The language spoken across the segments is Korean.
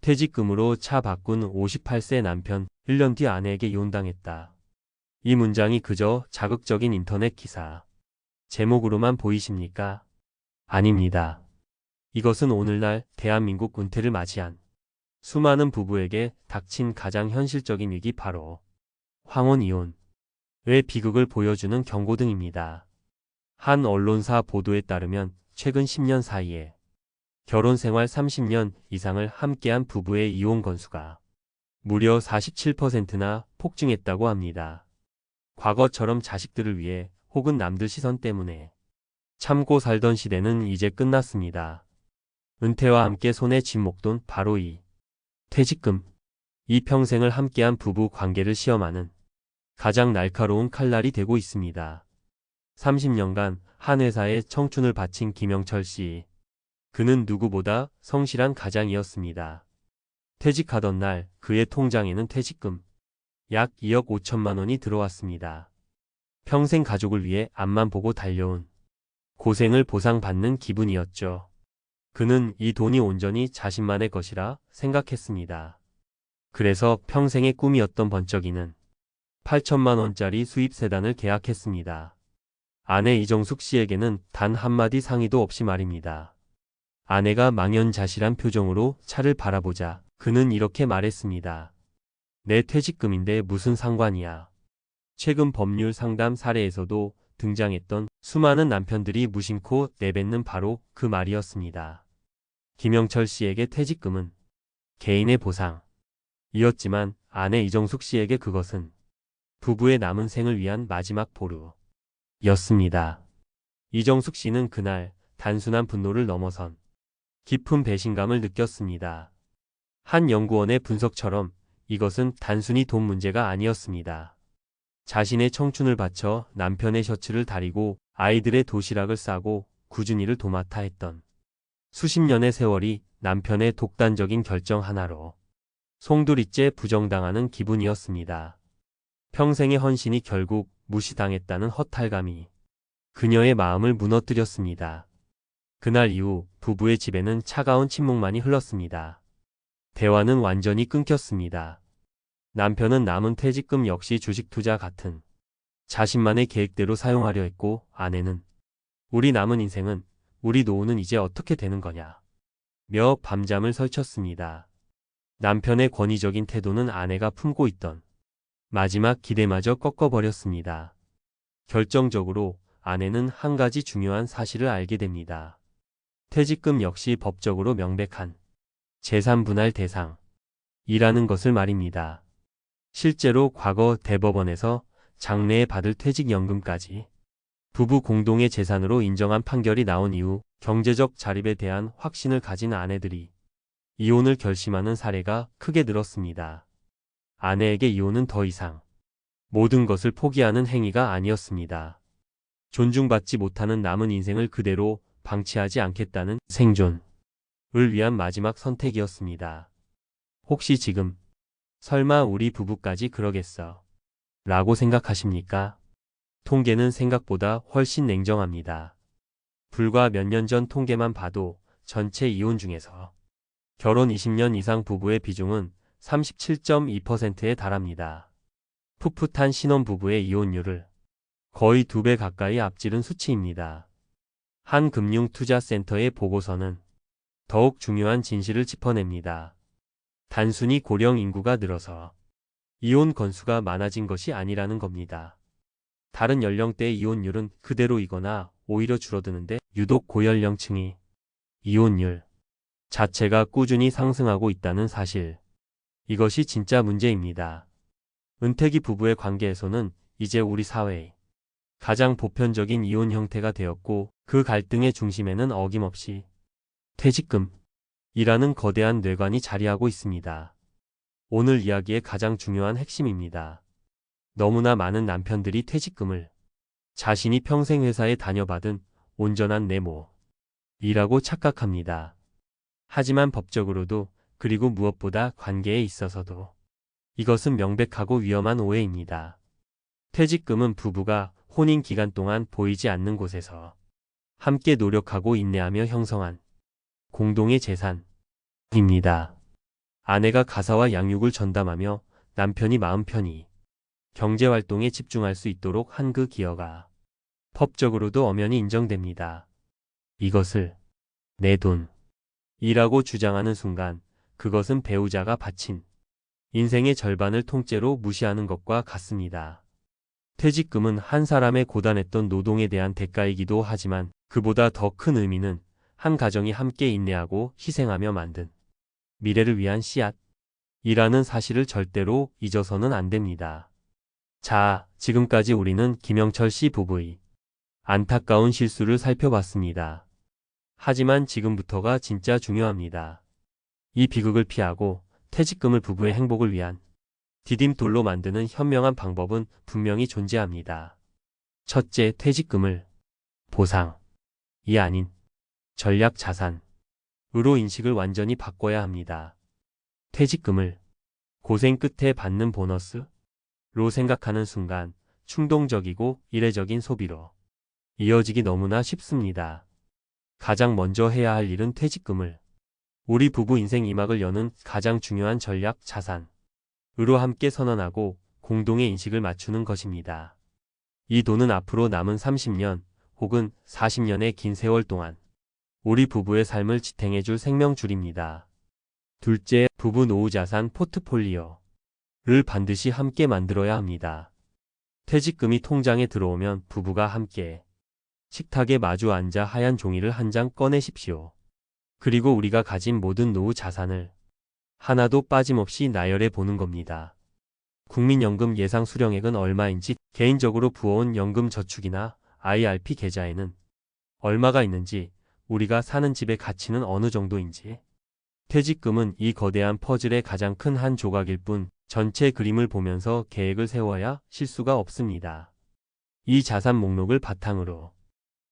퇴직금으로 차 바꾼 58세 남편, 1년 뒤 아내에게 이혼당했다. 이 문장이 그저 자극적인 인터넷 기사 제목으로만 보이십니까? 아닙니다. 이것은 오늘날 대한민국 은퇴를 맞이한 수많은 부부에게 닥친 가장 현실적인 위기, 바로 황혼 이혼의 비극을 보여주는 경고등입니다. 한 언론사 보도에 따르면 최근 10년 사이에 결혼 생활 30년 이상을 함께한 부부의 이혼 건수가 무려 47%나 폭증했다고 합니다. 과거처럼 자식들을 위해 혹은 남들 시선 때문에 참고 살던 시대는 이제 끝났습니다. 은퇴와 함께 손에 쥔 목돈, 바로 이 퇴직금. 이 평생을 함께한 부부 관계를 시험하는 가장 날카로운 칼날이 되고 있습니다. 30년간 한 회사에 청춘을 바친 김영철 씨. 그는 누구보다 성실한 가장이었습니다. 퇴직하던 날 그의 통장에는 퇴직금 약 2억 5천만 원이 들어왔습니다. 평생 가족을 위해 앞만 보고 달려온 고생을 보상받는 기분이었죠. 그는 이 돈이 온전히 자신만의 것이라 생각했습니다. 그래서 평생의 꿈이었던 번쩍이는 8천만 원짜리 수입 세단을 계약했습니다. 아내 이정숙 씨에게는 단 한마디 상의도 없이 말입니다. 아내가 망연자실한 표정으로 차를 바라보자 그는 이렇게 말했습니다. 내 퇴직금인데 무슨 상관이야. 최근 법률 상담 사례에서도 등장했던 수많은 남편들이 무심코 내뱉는 바로 그 말이었습니다. 김영철 씨에게 퇴직금은 개인의 보상이었지만 아내 이정숙 씨에게 그것은 부부의 남은 생을 위한 마지막 보루였습니다. 이정숙 씨는 그날 단순한 분노를 넘어선 깊은 배신감을 느꼈습니다. 한 연구원의 분석처럼 이것은 단순히 돈 문제가 아니었습니다. 자신의 청춘을 바쳐 남편의 셔츠를 다리고 아이들의 도시락을 싸고 굳은 일을 도맡아 했던 수십 년의 세월이 남편의 독단적인 결정 하나로 송두리째 부정당하는 기분이었습니다. 평생의 헌신이 결국 무시당했다는 허탈감이 그녀의 마음을 무너뜨렸습니다. 그날 이후 부부의 집에는 차가운 침묵만이 흘렀습니다. 대화는 완전히 끊겼습니다. 남편은 남은 퇴직금 역시 주식 투자 같은 자신만의 계획대로 사용하려 했고, 아내는 우리 남은 인생은, 우리 노후는 이제 어떻게 되는 거냐 며 밤잠을 설쳤습니다. 남편의 권위적인 태도는 아내가 품고 있던 마지막 기대마저 꺾어버렸습니다. 결정적으로 아내는 한 가지 중요한 사실을 알게 됩니다. 퇴직금 역시 법적으로 명백한 재산 분할 대상이라는 것을 말입니다. 실제로 과거 대법원에서 장래에 받을 퇴직연금까지 부부 공동의 재산으로 인정한 판결이 나온 이후 경제적 자립에 대한 확신을 가진 아내들이 이혼을 결심하는 사례가 크게 늘었습니다. 아내에게 이혼은 더 이상 모든 것을 포기하는 행위가 아니었습니다. 존중받지 못하는 남은 인생을 그대로 방치하지 않겠다는 생존을 위한 마지막 선택이었습니다. 혹시 지금 설마 우리 부부까지 그러겠어 라고 생각하십니까? 통계는 생각보다 훨씬 냉정합니다. 불과 몇 년 전 통계만 봐도 전체 이혼 중에서 결혼 20년 이상 부부의 비중은 37.2%에 달합니다. 풋풋한 신혼부부의 이혼율을 거의 2배 가까이 앞지른 수치입니다. 한 금융투자센터의 보고서는 더욱 중요한 진실을 짚어냅니다. 단순히 고령 인구가 늘어서 이혼 건수가 많아진 것이 아니라는 겁니다. 다른 연령대의 이혼율은 그대로이거나 오히려 줄어드는데 유독 고연령층이 이혼율 자체가 꾸준히 상승하고 있다는 사실. 이것이 진짜 문제입니다. 은퇴기 부부의 관계에서는 이제 우리 사회의 가장 보편적인 이혼 형태가 되었고, 그 갈등의 중심에는 어김없이 퇴직금이라는 거대한 뇌관이 자리하고 있습니다. 오늘 이야기의 가장 중요한 핵심입니다. 너무나 많은 남편들이 퇴직금을 자신이 평생 회사에 다녀받은 온전한 내모이라고 착각합니다. 하지만 법적으로도, 그리고 무엇보다 관계에 있어서도 이것은 명백하고 위험한 오해입니다. 퇴직금은 부부가 혼인 기간 동안 보이지 않는 곳에서 함께 노력하고 인내하며 형성한 공동의 재산입니다. 아내가 가사와 양육을 전담하며 남편이 마음 편히 경제활동에 집중할 수 있도록 한 그 기여가 법적으로도 엄연히 인정됩니다. 이것을 내 돈이라고 주장하는 순간 그것은 배우자가 바친 인생의 절반을 통째로 무시하는 것과 같습니다. 퇴직금은 한 사람의 고단했던 노동에 대한 대가이기도 하지만 그보다 더 큰 의미는 한 가정이 함께 인내하고 희생하며 만든 미래를 위한 씨앗이라는 사실을 절대로 잊어서는 안 됩니다. 자, 지금까지 우리는 김영철 씨 부부의 안타까운 실수를 살펴봤습니다. 하지만 지금부터가 진짜 중요합니다. 이 비극을 피하고 퇴직금을 부부의 행복을 위한 디딤돌로 만드는 현명한 방법은 분명히 존재합니다. 첫째, 퇴직금을 보상이 아닌 전략 자산으로 인식을 완전히 바꿔야 합니다. 퇴직금을 고생 끝에 받는 보너스로 생각하는 순간 충동적이고 이례적인 소비로 이어지기 너무나 쉽습니다. 가장 먼저 해야 할 일은 퇴직금을 우리 부부 인생 2막을 여는 가장 중요한 전략 자산으로 함께 선언하고 공동의 인식을 맞추는 것입니다. 이 돈은 앞으로 남은 30년 혹은 40년의 긴 세월 동안 우리 부부의 삶을 지탱해줄 생명줄입니다. 둘째, 부부 노후자산 포트폴리오를 반드시 함께 만들어야 합니다. 퇴직금이 통장에 들어오면 부부가 함께 식탁에 마주 앉아 하얀 종이를 한 장 꺼내십시오. 그리고 우리가 가진 모든 노후 자산을 하나도 빠짐없이 나열해 보는 겁니다. 국민연금 예상 수령액은 얼마인지, 개인적으로 부어온 연금저축이나 IRP 계좌에는 얼마가 있는지, 우리가 사는 집의 가치는 어느 정도인지. 퇴직금은 이 거대한 퍼즐의 가장 큰 한 조각일 뿐 전체 그림을 보면서 계획을 세워야 실수가 없습니다. 이 자산 목록을 바탕으로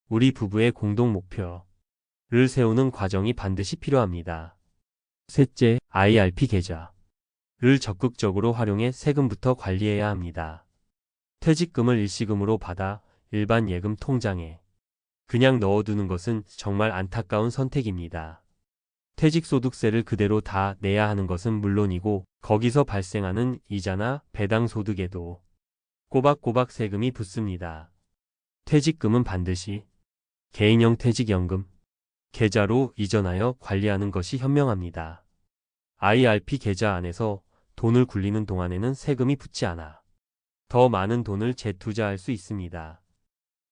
우리 부부의 공동 목표를 세우는 과정이 반드시 필요합니다. 셋째, IRP 계좌를 적극적으로 활용해 세금부터 관리해야 합니다. 퇴직금을 일시금으로 받아 일반 예금 통장에 그냥 넣어두는 것은 정말 안타까운 선택입니다. 퇴직소득세를 그대로 다 내야 하는 것은 물론이고 거기서 발생하는 이자나 배당소득에도 꼬박꼬박 세금이 붙습니다. 퇴직금은 반드시 개인형 퇴직연금 계좌로 이전하여 관리하는 것이 현명합니다. IRP 계좌 안에서 돈을 굴리는 동안에는 세금이 붙지 않아 더 많은 돈을 재투자할 수 있습니다.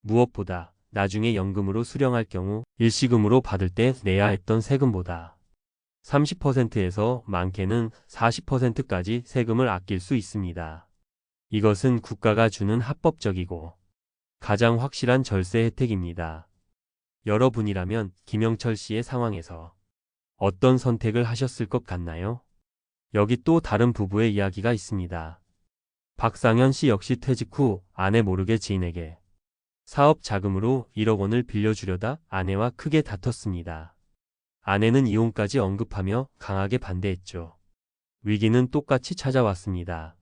무엇보다 나중에 연금으로 수령할 경우 일시금으로 받을 때 내야 했던 세금보다 30%에서 많게는 40%까지 세금을 아낄 수 있습니다. 이것은 국가가 주는 합법적이고 가장 확실한 절세 혜택입니다. 여러분이라면 김영철 씨의 상황에서 어떤 선택을 하셨을 것 같나요? 여기 또 다른 부부의 이야기가 있습니다. 박상현 씨 역시 퇴직 후 아내 모르게 지인에게 사업 자금으로 1억 원을 빌려주려다 아내와 크게 다퉜습니다. 아내는 이혼까지 언급하며 강하게 반대했죠. 위기는 똑같이 찾아왔습니다.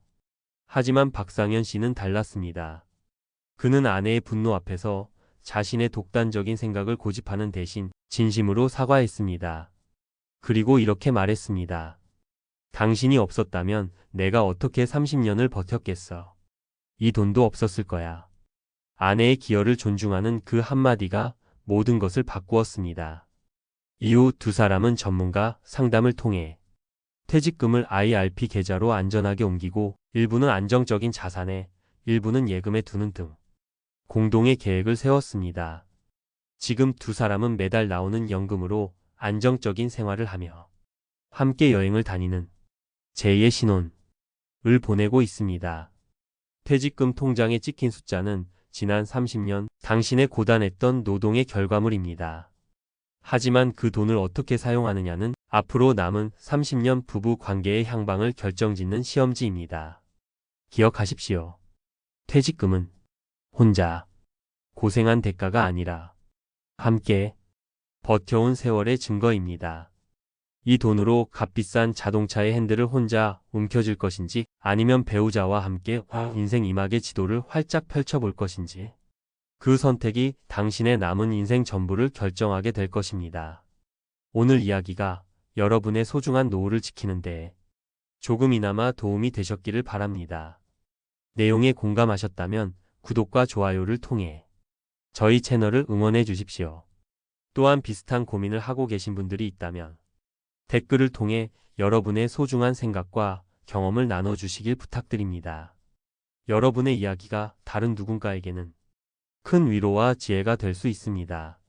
하지만 박상현 씨는 달랐습니다. 그는 아내의 분노 앞에서 자신의 독단적인 생각을 고집하는 대신 진심으로 사과했습니다. 그리고 이렇게 말했습니다. 당신이 없었다면 내가 어떻게 30년을 버텼겠어. 이 돈도 없었을 거야. 아내의 기여를 존중하는 그 한마디가 모든 것을 바꾸었습니다. 이후 두 사람은 전문가 상담을 통해 퇴직금을 IRP 계좌로 안전하게 옮기고 일부는 안정적인 자산에 일부는 예금에 두는 등 공동의 계획을 세웠습니다. 지금 두 사람은 매달 나오는 연금으로 안정적인 생활을 하며 함께 여행을 다니는 제2의 신혼을 보내고 있습니다. 퇴직금 통장에 찍힌 숫자는 지난 30년 당신의 고단했던 노동의 결과물입니다. 하지만 그 돈을 어떻게 사용하느냐는 앞으로 남은 30년 부부 관계의 향방을 결정짓는 시험지입니다. 기억하십시오. 퇴직금은 혼자 고생한 대가가 아니라 함께 버텨온 세월의 증거입니다. 이 돈으로 값비싼 자동차의 핸들을 혼자 움켜쥘 것인지 아니면 배우자와 함께 인생 2막의 지도를 활짝 펼쳐볼 것인지 그 선택이 당신의 남은 인생 전부를 결정하게 될 것입니다. 오늘 이야기가 여러분의 소중한 노후를 지키는데 조금이나마 도움이 되셨기를 바랍니다. 내용에 공감하셨다면 구독과 좋아요를 통해 저희 채널을 응원해 주십시오. 또한 비슷한 고민을 하고 계신 분들이 있다면 댓글을 통해 여러분의 소중한 생각과 경험을 나눠주시길 부탁드립니다. 여러분의 이야기가 다른 누군가에게는 큰 위로와 지혜가 될 수 있습니다.